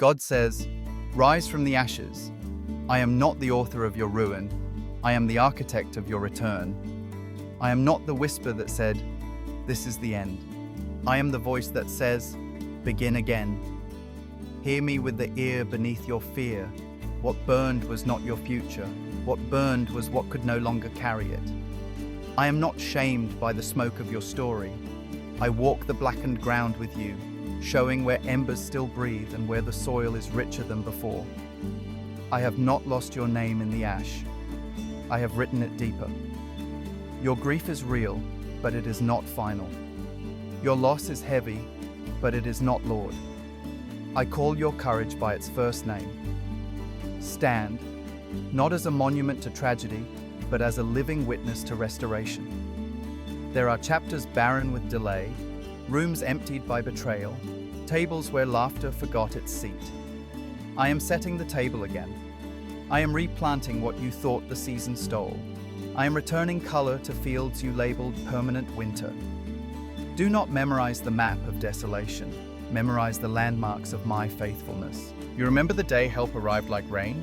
God says, "Rise from the ashes. I am not the author of your ruin. I am the architect of your return. I am not the whisper that said, 'This is the end.' I am the voice that says, 'Begin again.' Hear me with the ear beneath your fear. What burned was not your future. What burned was what could no longer carry it. I am not shamed by the smoke of your story. I walk the blackened ground with you, showing where embers still breathe and where the soil is richer than before. I have not lost your name in the ash. I have written it deeper. Your grief is real, but it is not final. Your loss is heavy, but it is not Lord. I call your courage by its first name. Stand, not as a monument to tragedy, but as a living witness to restoration. There are chapters barren with delay, rooms emptied by betrayal, tables where laughter forgot its seat. I am setting the table again. I am replanting what you thought the season stole. I am returning color to fields you labeled permanent winter. Do not memorize the map of desolation. Memorize the landmarks of my faithfulness. You remember the day help arrived like rain?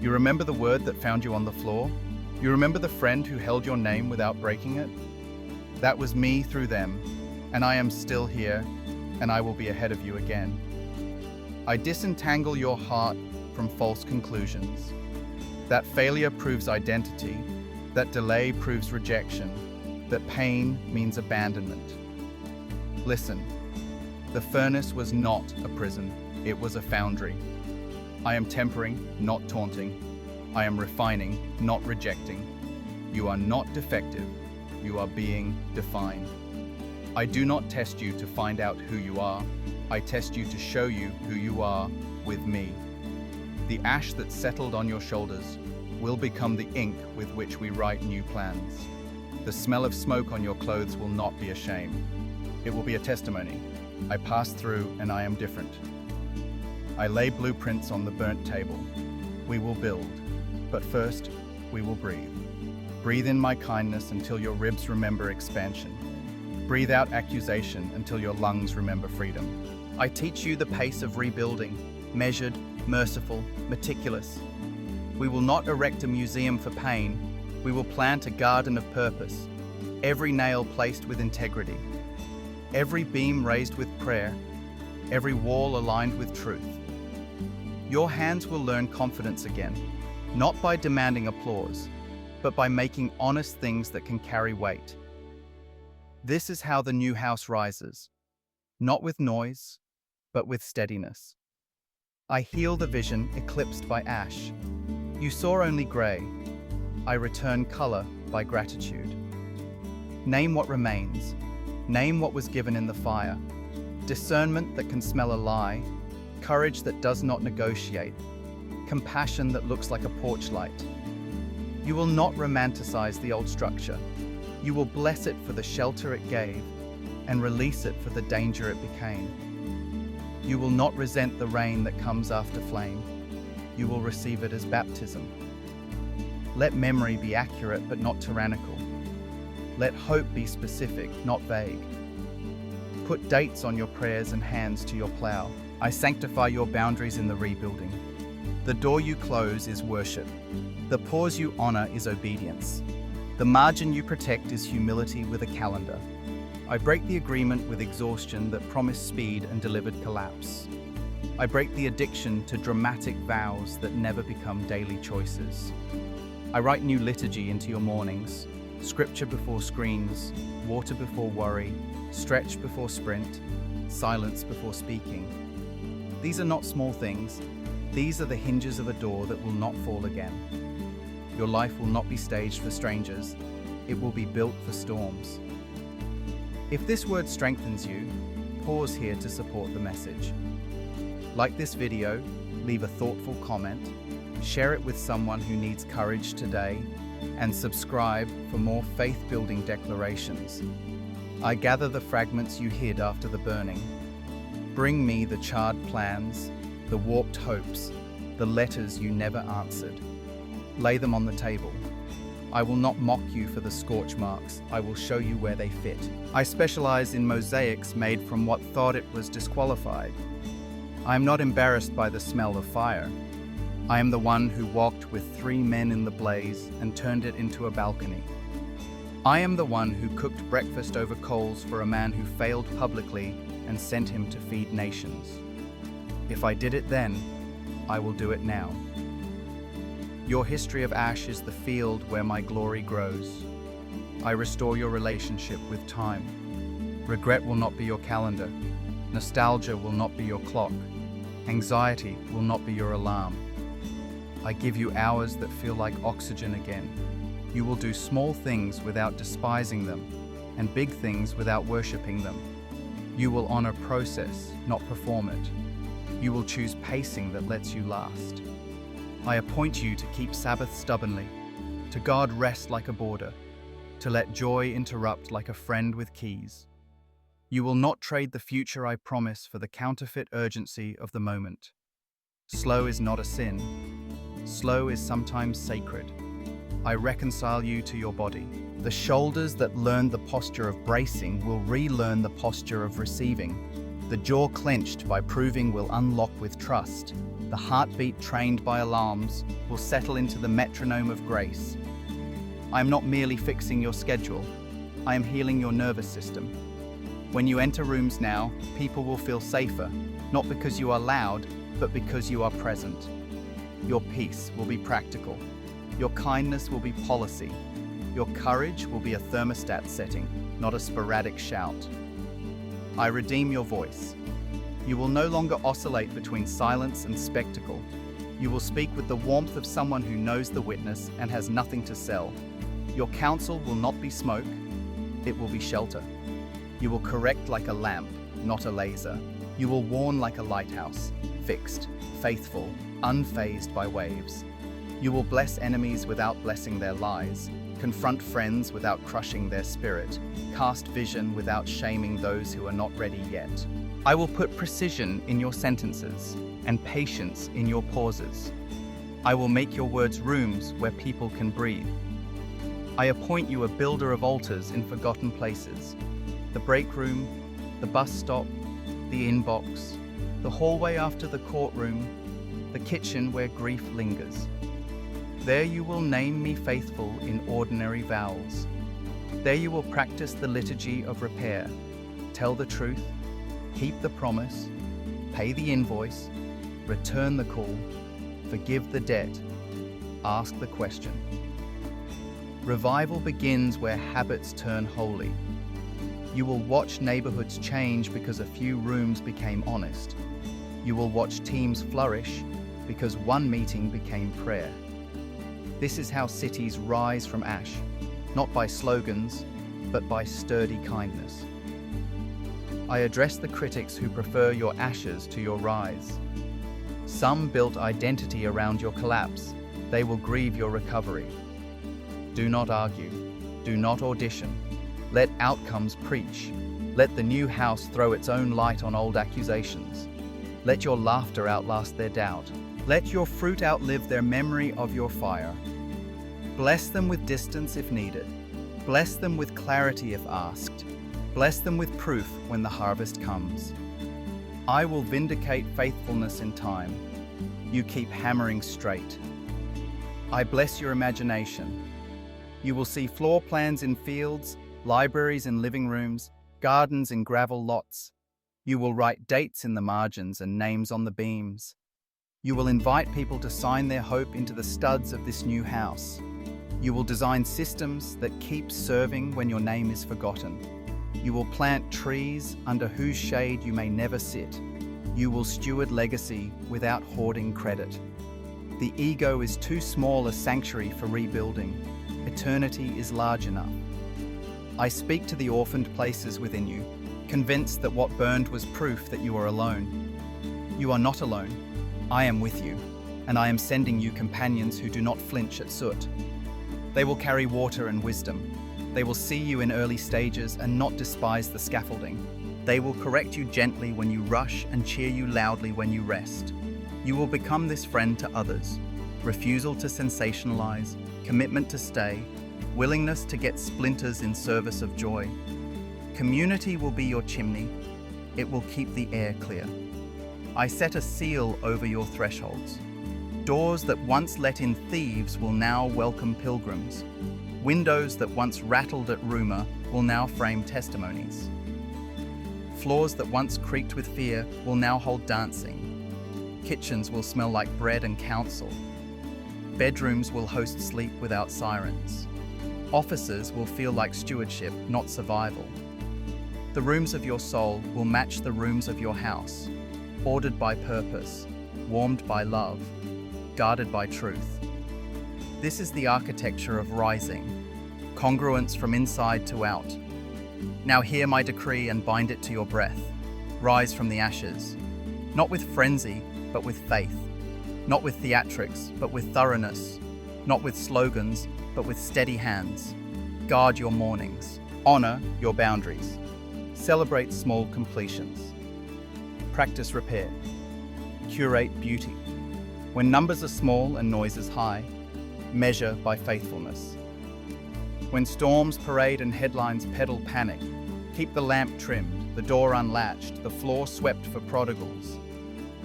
You remember the word that found you on the floor? You remember the friend who held your name without breaking it? That was me through them, and I am still here, and I will be ahead of you again. I disentangle your heart from false conclusions. That failure proves identity, that delay proves rejection, that pain means abandonment. Listen, the furnace was not a prison, it was a foundry. I am tempering, not taunting. I am refining, not rejecting. You are not defective, you are being defined. I do not test you to find out who you are. I test you to show you who you are with me. The ash that settled on your shoulders will become the ink with which we write new plans. The smell of smoke on your clothes will not be a shame. It will be a testimony. I passed through and I am different. I lay blueprints on the burnt table. We will build, but first, we will breathe. Breathe in my kindness until your ribs remember expansion. Breathe out accusation until your lungs remember freedom. I teach you the pace of rebuilding, measured, merciful, meticulous. We will not erect a museum for pain. We will plant a garden of purpose, every nail placed with integrity, every beam raised with prayer, every wall aligned with truth. Your hands will learn confidence again, not by demanding applause, but by making honest things that can carry weight. This is how the new house rises, not with noise, but with steadiness. I heal the vision eclipsed by ash. You saw only gray. I return color by gratitude. Name what remains. Name what was given in the fire. Discernment that can smell a lie. Courage that does not negotiate. Compassion that looks like a porch light. You will not romanticize the old structure. You will bless it for the shelter it gave and release it for the danger it became. You will not resent the rain that comes after flame. You will receive it as baptism. Let memory be accurate but not tyrannical. Let hope be specific, not vague. Put dates on your prayers and hands to your plow. I sanctify your boundaries in the rebuilding. The door you close is worship. The pause you honor is obedience. The margin you protect is humility with a calendar. I break the agreement with exhaustion that promised speed and delivered collapse. I break the addiction to dramatic vows that never become daily choices. I write new liturgy into your mornings, scripture before screens, water before worry, stretch before sprint, silence before speaking. These are not small things. These are the hinges of a door that will not fall again. Your life will not be staged for strangers. It will be built for storms. If this word strengthens you, pause here to support the message. Like this video, leave a thoughtful comment, share it with someone who needs courage today, and subscribe for more faith-building declarations. I gather the fragments you hid after the burning. Bring me the charred plans, the warped hopes, the letters you never answered. Lay them on the table. I will not mock you for the scorch marks. I will show you where they fit. I specialize in mosaics made from what thought it was disqualified. I am not embarrassed by the smell of fire. I am the one who walked with 3 men in the blaze and turned it into a balcony. I am the one who cooked breakfast over coals for a man who failed publicly and sent him to feed nations. If I did it then, I will do it now. Your history of ash is the field where my glory grows. I restore your relationship with time. Regret will not be your calendar. Nostalgia will not be your clock. Anxiety will not be your alarm. I give you hours that feel like oxygen again. You will do small things without despising them, and big things without worshipping them. You will honor process, not perform it. You will choose pacing that lets you last. I appoint you to keep Sabbath stubbornly, to guard rest like a border, to let joy interrupt like a friend with keys. You will not trade the future I promise for the counterfeit urgency of the moment. Slow is not a sin. Slow is sometimes sacred. I reconcile you to your body. The shoulders that learned the posture of bracing will relearn the posture of receiving. The jaw clenched by proving will unlock with trust. The heartbeat trained by alarms will settle into the metronome of grace. I am not merely fixing your schedule. I am healing your nervous system. When you enter rooms now, people will feel safer, not because you are loud, but because you are present. Your peace will be practical. Your kindness will be policy. Your courage will be a thermostat setting, not a sporadic shout. I redeem your voice. You will no longer oscillate between silence and spectacle. You will speak with the warmth of someone who knows the witness and has nothing to sell. Your counsel will not be smoke, it will be shelter. You will correct like a lamp, not a laser. You will warn like a lighthouse, fixed, faithful, unfazed by waves. You will bless enemies without blessing their lies, confront friends without crushing their spirit, cast vision without shaming those who are not ready yet. I will put precision in your sentences and patience in your pauses. I will make your words rooms where people can breathe. I appoint you a builder of altars in forgotten places. The break room, the bus stop, the inbox, the hallway after the courtroom, the kitchen where grief lingers. There you will name me faithful in ordinary vowels. There you will practice the liturgy of repair. Tell the truth, keep the promise, pay the invoice, return the call, forgive the debt, ask the question. Revival begins where habits turn holy. You will watch neighborhoods change because a few rooms became honest. You will watch teams flourish because one meeting became prayer. This is how cities rise from ash, not by slogans, but by sturdy kindness. I address the critics who prefer your ashes to your rise. Some built identity around your collapse. They will grieve your recovery. Do not argue. Do not audition. Let outcomes preach. Let the new house throw its own light on old accusations. Let your laughter outlast their doubt. Let your fruit outlive their memory of your fire. Bless them with distance if needed. Bless them with clarity if asked. Bless them with proof when the harvest comes. I will vindicate faithfulness in time. You keep hammering straight. I bless your imagination. You will see floor plans in fields, libraries in living rooms, gardens in gravel lots. You will write dates in the margins and names on the beams. You will invite people to sign their hope into the studs of this new house. You will design systems that keep serving when your name is forgotten. You will plant trees under whose shade you may never sit. You will steward legacy without hoarding credit. The ego is too small a sanctuary for rebuilding. Eternity is large enough. I speak to the orphaned places within you, convinced that what burned was proof that you are alone. You are not alone. I am with you, and I am sending you companions who do not flinch at soot. They will carry water and wisdom. They will see you in early stages and not despise the scaffolding. They will correct you gently when you rush and cheer you loudly when you rest. You will become this friend to others. Refusal to sensationalize, commitment to stay, willingness to get splinters in service of joy. Community will be your chimney. It will keep the air clear. I set a seal over your thresholds. Doors that once let in thieves will now welcome pilgrims. Windows that once rattled at rumor will now frame testimonies. Floors that once creaked with fear will now hold dancing. Kitchens will smell like bread and counsel. Bedrooms will host sleep without sirens. Offices will feel like stewardship, not survival. The rooms of your soul will match the rooms of your house, ordered by purpose, warmed by love, guarded by truth. This is the architecture of rising, congruence from inside to out. Now hear my decree and bind it to your breath. Rise from the ashes, not with frenzy, but with faith. Not with theatrics, but with thoroughness. Not with slogans, but with steady hands. Guard your mornings. Honor your boundaries. Celebrate small completions. Practice repair. Curate beauty. When numbers are small and noise is high, measure by faithfulness. When storms parade and headlines peddle panic, keep the lamp trimmed, the door unlatched, the floor swept for prodigals.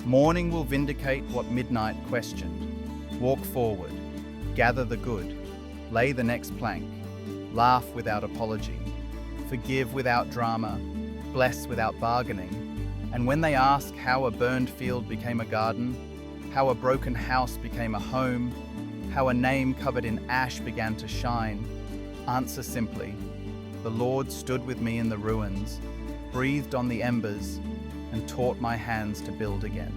Morning will vindicate what midnight questioned. Walk forward, gather the good, lay the next plank, laugh without apology, forgive without drama, bless without bargaining. And when they ask how a burned field became a garden, how a broken house became a home, how a name covered in ash began to shine, answer simply, the Lord stood with me in the ruins, breathed on the embers, and taught my hands to build again.